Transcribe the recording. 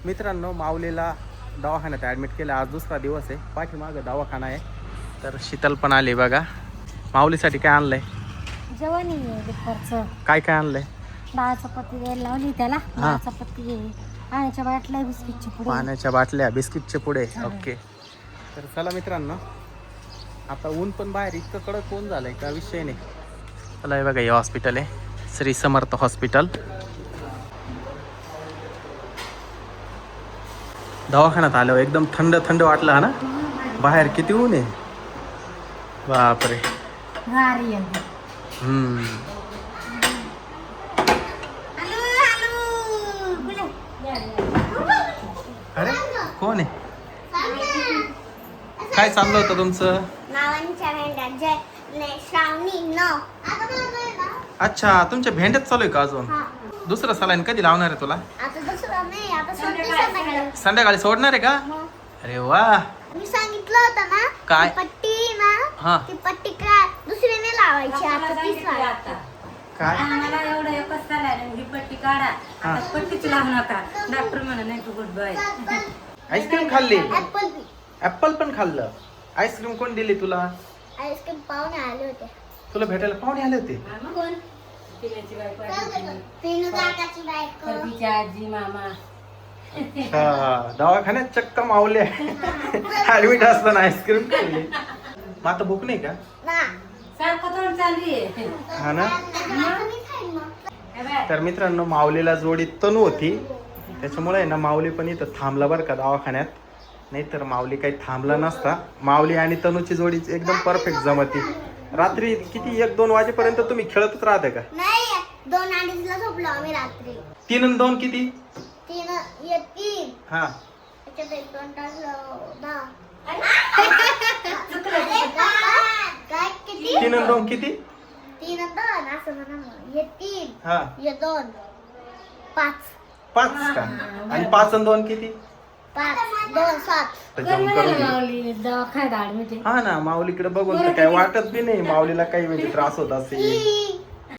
मित्रांनो, माऊलीला दवाखान्यात ॲडमिट केलं. आज दुसरा दिवस आहे. पाठीमागं दवाखाना आहे. तर शीतल पण आली बघा. माऊलीसाठी काय आणलंय? जेवण आहे दुपारचं. काय काय आणलंय? डाळाचं पत्ती द्यायला लावली त्याला. डाळाचं पत्ती आहे, पाण्याच्या बाटल्या, बिस्किटचे पुडे. पाण्याच्या बाटल्या, बिस्किटचे पुडे. ओके. तर चला मित्रांनो, आता ऊन पण बाहेर इतकं कडक ऊन झालंय का विषय नाही. चला हे बघा, हे हॉस्पिटल आहे, श्री समर्थ हॉस्पिटल. दवाखान्यात आल्यावर एकदम थंड थंड वाटलं हा ना. बाहेर किती ऊन आहे, बापरे. गारी आहे. अरे कोण आहे? काय चाललं होतं तुमचं? अच्छा, तुमच्या भेंड्यात चालू आहे का अजून? दुसरं सलाईन कधी लावणार आहे तुला? संध्याकाळी सोडणार आहे का? अरे वा. मी सांगितलं होतं ना, काय? पट्टी ना, हा. ती पट्टी काय दुसरीने लावायची, आता तीच लावायची. काय? मला एवढं एकच चालायला ही पट्टी काढा. आता पट्टीच लावू नका. डॉक्टर म्हणा नाही तू गुड बाय. आईस्क्रीम खाल्ली? ऍपल बी. ऍपल पण खाल्लं. आईस्क्रीम कोण दिली तुला? आईस्क्रीम पाहुणे आले होते. तुला भेटायला पाहुणे आले होते? कोण? पिनू काकाची बायको. आजी मामा. दवाखान्यात चक्क मावले ऍडमिट असताना आईस्क्रीम खाल्ली. मग आता भूक नाही का? ना. सारखं तोंड चालली आहे. हा ना. मी खाईन मग. तर मित्रांनो, माऊलीला जोडी तनू होती, त्याच्यामुळे ना माऊली पण इथं थांबला बरं का दवाखान्यात. नाही तर माऊली काही थांबला नसता. माऊली आणि तनूची जोडी एकदम परफेक्ट जमती. रात्री किती 1-2 वाजेपर्यंत तुम्ही खेळतच राहते का? नाही, 2-2:30 झोपलो आम्ही रात्री. 3 आणि 2 किती? 3 हा. त्याच्यात 1-2 तास 10. काय किती? 3 आणि 2 किती? 3 आणि 2 असं म्हणा मग. हे 3, हा. हे 2, 5. 5 का? आणि 5 आणि 2 किती? 5, 2, 7. त्याच्यावरून करून घे. माऊली दवाखान्यात ऍडमिट आहे. हा ना, माऊलीकडे बघून तर काय वाटत बी नाही माऊलीला काही म्हणजे त्रास होत असेल.